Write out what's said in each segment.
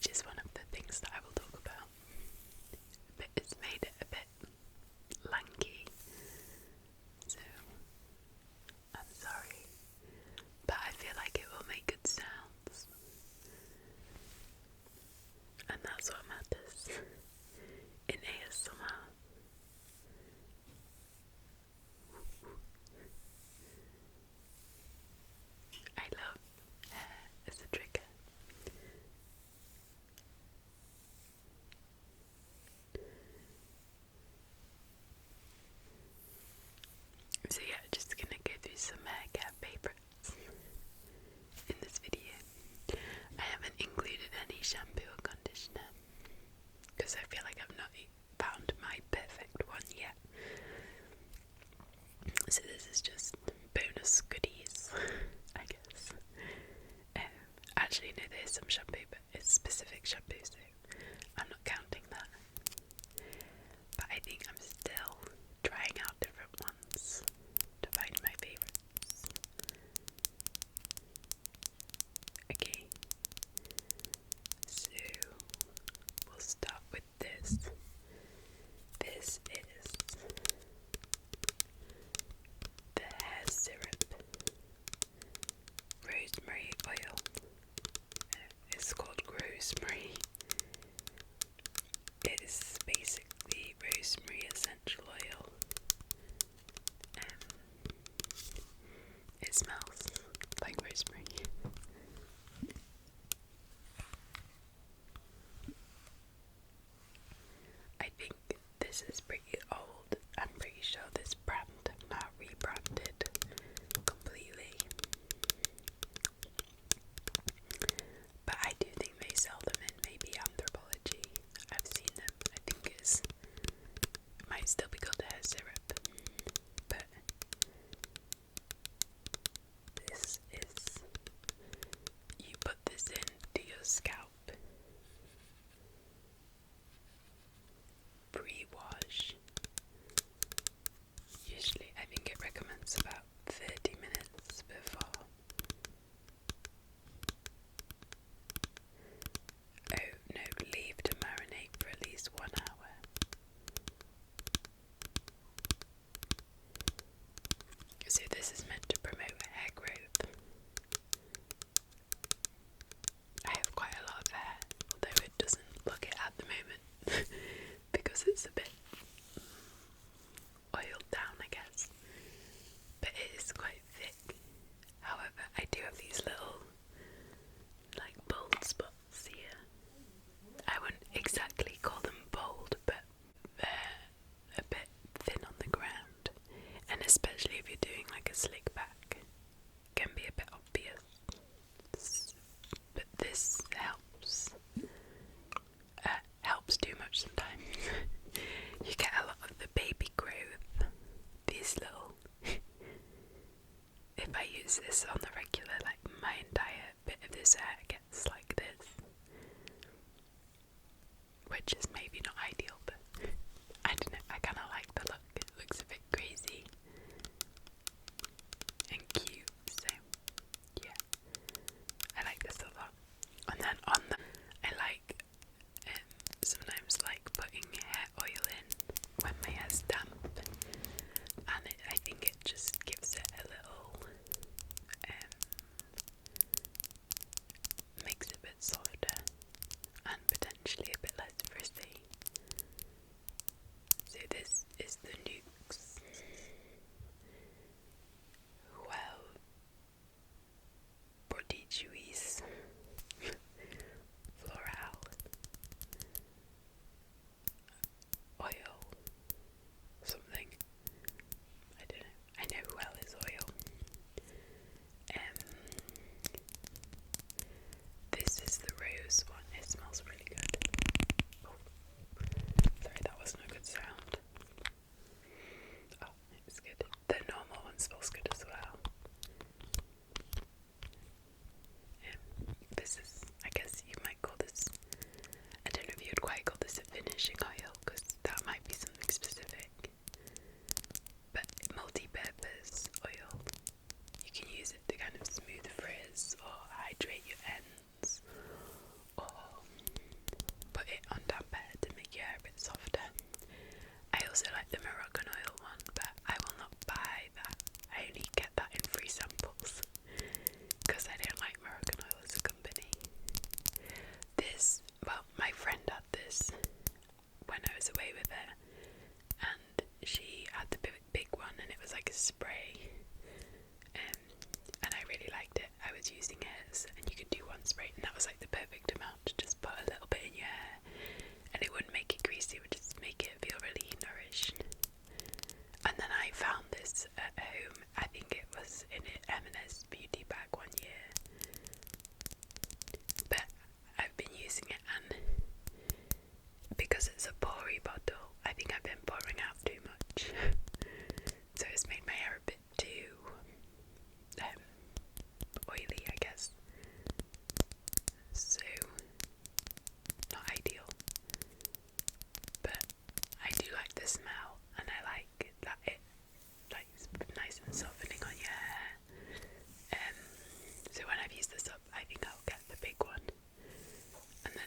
which is one of the things that I will talk about. But it's made it a bit lanky, so I'm sorry, but I feel like it will make good sounds, and that's what matters in ASMR. I love hair as a trigger. So yeah, just gonna go through some haircare favourites in this video. I haven't included any shampoo or conditioner because I feel like I've not found my perfect one yet. So this is just bonus goodies, I guess. Actually, no, there's some shampoo, but it's specific shampoo, so I'm not counting that. But I think I'm still trying out different ones to find my favourites. Okay, so we'll start with this. This is the hair syrup rosemary oil. It's called rosemary. It is basically rosemary essential oil. It smells like rosemary. I think this is pretty old. I'm pretty sure this brand have now rebranded completely. But I do think they sell them in maybe Anthropology. I've seen them. I think it might still be called hair syrup. But this is, you put this into your scalp, pre-wash. Usually I think it recommends about 30 minutes before. Oh no, leave to marinate for at least 1 hour. So this is meant to promote hair growth. I have quite a lot of hair, although it doesn't look it at the moment because it's a bit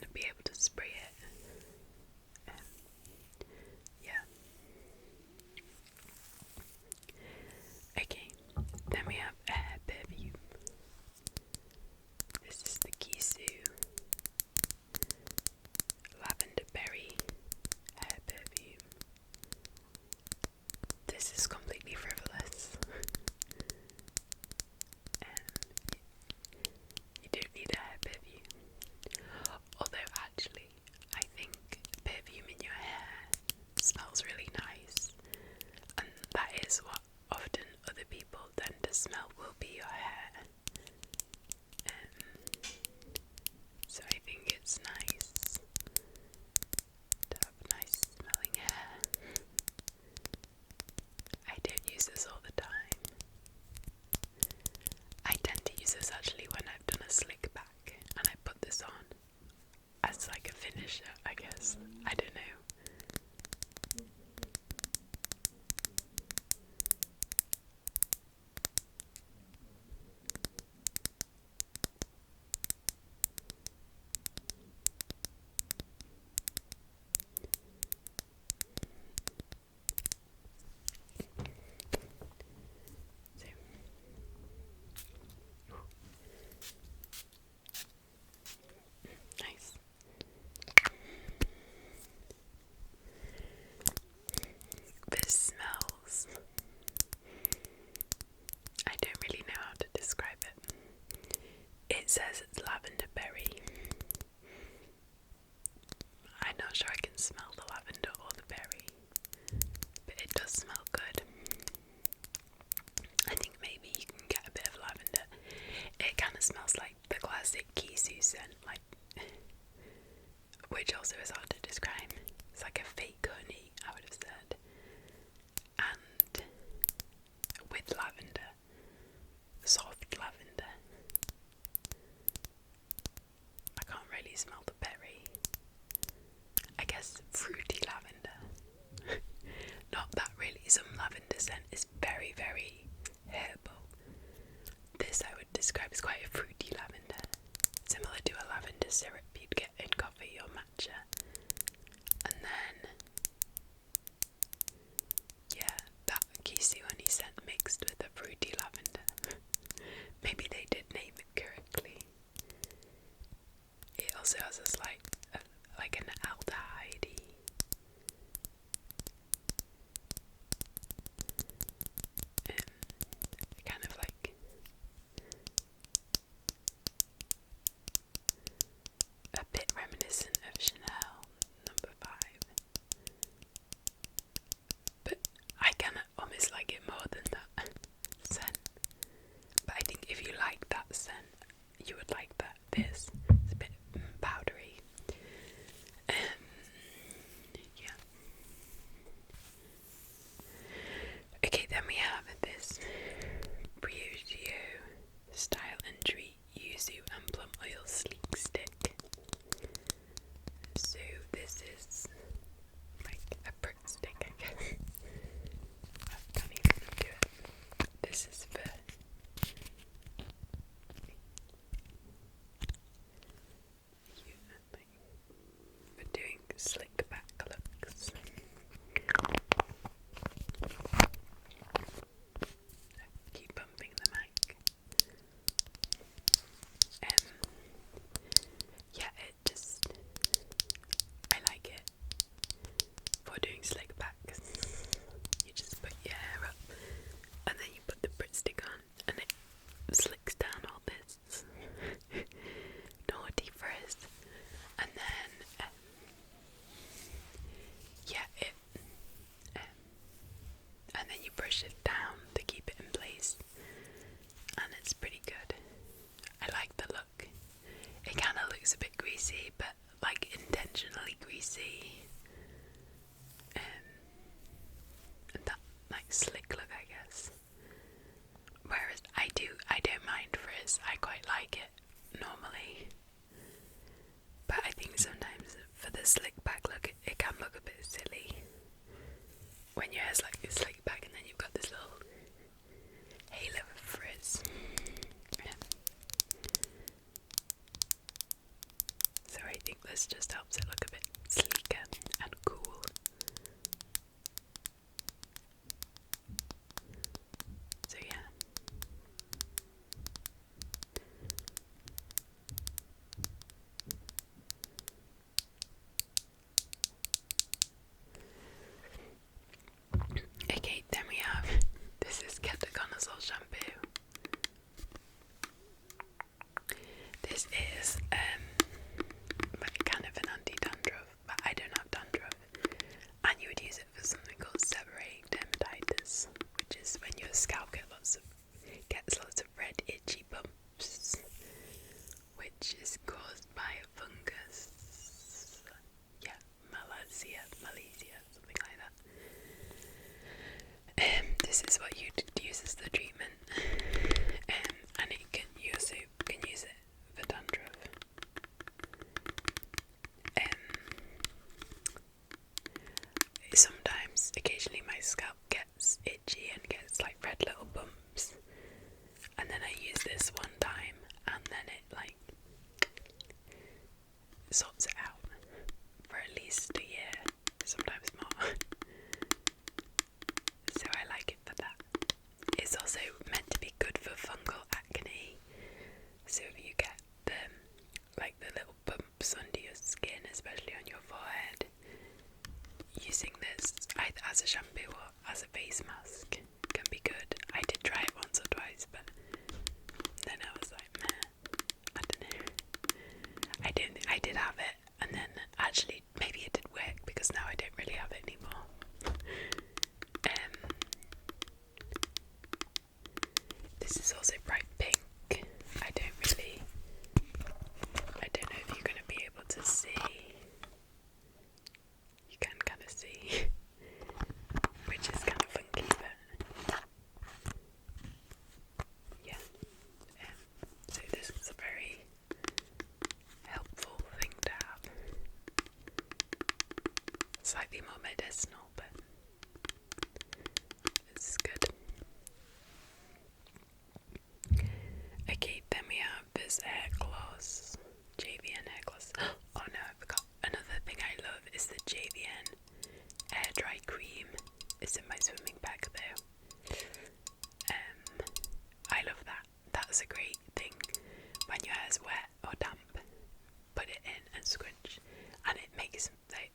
gonna be able to spray it. Yeah. Okay, then we have a hair perfume. This is the Kisu Lavender Berry hair perfume. This is completely frivolous. You don't need a hair perfume. Although actually, I think perfume in your hair smells really nice. And that is what often other people tend to smell, will be your hair. So I think it's nice to have nice smelling hair. I don't use this all the time. I tend to use this actually when I've done a slick back and I put this on as like a finisher, I guess. I don't know. Nice. This smells. I don't really know how to describe it. It says it's lavender berry. I'm not sure I can smell the lavender or the berry, but it does smell good. I think maybe you can get a bit of lavender. It kind of smells like the classic Kisu scent, like, which also is hard to describe. It's like a fake honey, I would have said, and with lavender, soft lavender. I can't really smell the berry. I guess fruity lavender. Not that really. Some lavender scent is very, very herbal. This I would describe as quite a fruity lavender, similar to a lavender syrup you'd get in coffee or matcha. And then, yeah, that Kisu honey scent mixed with the fruity lavender. Maybe they did name it correctly. It also has a slight, like an aldehyde, kind of like a bit reminiscent of Chanel number 5. But I kind of almost like it more than that scent. But I think if you like that scent, you would like that. This is a bit powdery. Yeah. Okay, then we have this Briogeo Style and Treat Yuzu and Plum Oil Sleek Stick. So this is like a brick stick, I guess. I can't even do it. This is for you, like, for doing slick back looks. Keep bumping the mic. Yeah, it just, I like it for doing slick backs. You just put your hair up and then you put the Brit stick on and it slicks down all this naughty frizz, and then yeah, it and then you brush it down to keep it in place, and it's pretty good. I like the look. It kind of looks a bit greasy, but like intentionally greasy, and that like slick look, I guess. Whereas I don't mind frizz. I quite like it normally, but I think sometimes for the slick back look, it can look a bit silly when your hair's like a slick back and then you've got this little halo of frizz. So I think the this just helps it look a bit sleeker and cool. So yeah. Okay, then we have, this is Ketoconazole shampoo. This is like kind of an anti-dandruff, but I don't have dandruff. And you would use it for something called seborrheic dermatitis, which is when your scalp gets lots of red itchy bumps, which is caused by a fungus. Yeah, Malasia, something like that. This is what you'd use as the treatment, and it can use it for dandruff. Sometimes, occasionally, my scalp gets itchy and gets like red little bumps, and then I use this one time, and then it like sorts it out for at least a year, sometimes more. So I like it for that. It's also meant to be good for fungal acne. So if you get the little bumps under your skin, especially on your forehead, using this either as a shampoo or as a face mask can be good. I did try it once or twice, but then I was like, meh, I don't know. I did have it, and then actually maybe it did work because now I don't really have it anymore. This is also bright pink. I don't know if you're going to be able to see. You can kind of see, which is kind of funky, but yeah. So this is a very helpful thing to have. Slightly more medicinal, but it's good. Okay, then we have this hair gloss, JVN hair gloss. Oh no, I forgot. Another thing I love is the JVN air dry cream. It's in my swimming bag though. I love that. That's a great thing when your hair's wet or damp. Put it in and scrunch, and it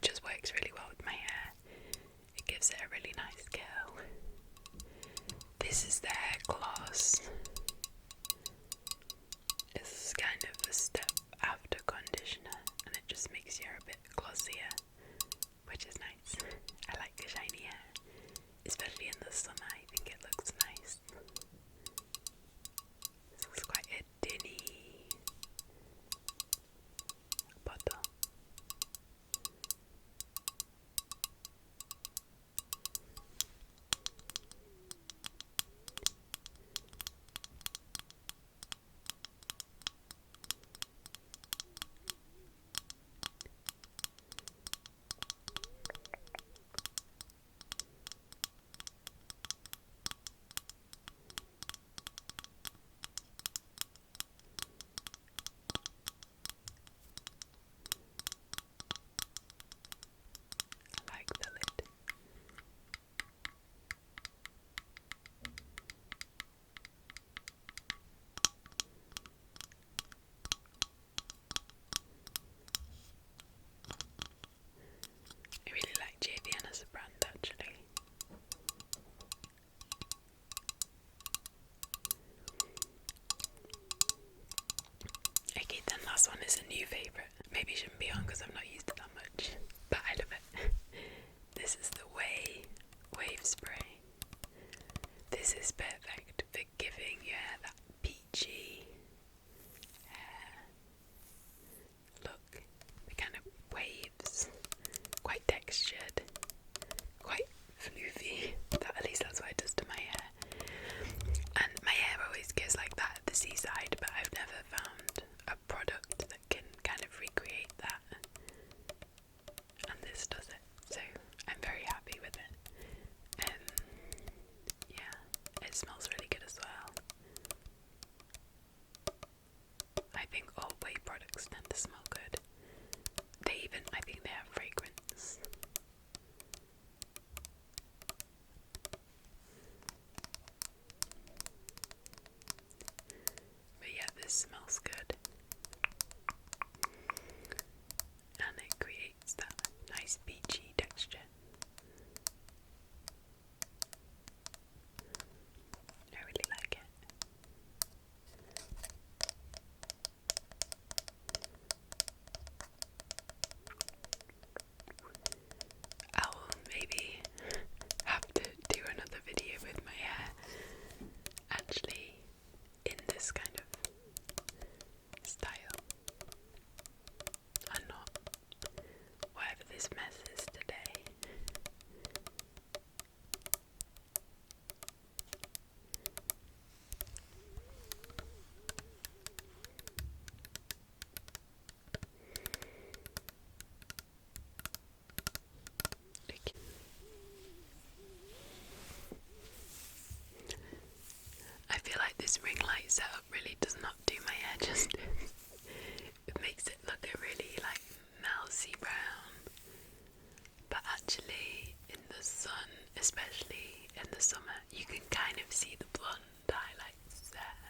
just works really well with my hair. everyone's messes today. Okay. I feel like this ring light setup really does not do my hair justice. It makes it look a really like mousy brown, but actually in the sun, especially in the summer, you can kind of see the blonde highlights there,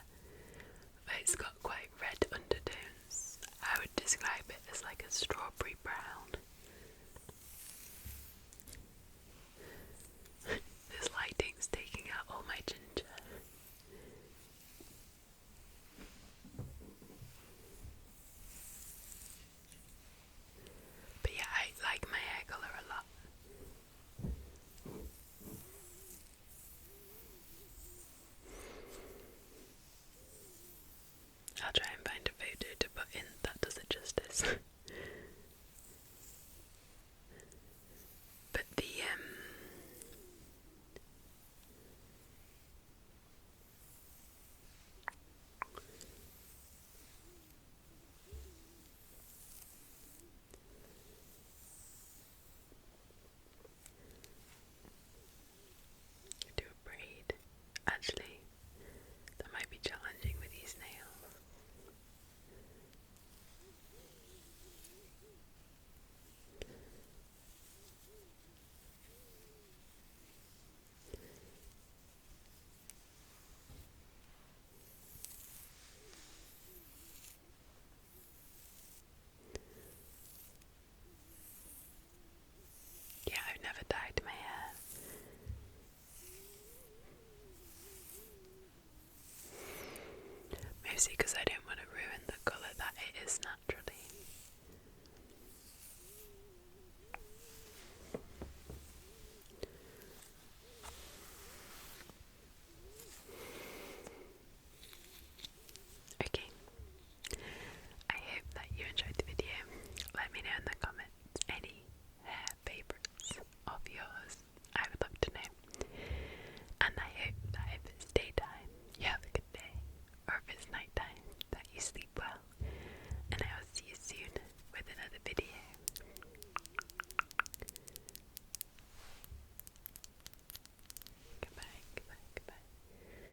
but it's got quite red undertones. I would describe it as like a strawberry brown. This lighting's taking out all my ginger. But yeah, I like my hair colour a lot. I'll try and find a photo to put in that does it justice. But the do a braid. Actually, that might be challenging with these nails. Yeah, I've never dyed my hair. Mostly because I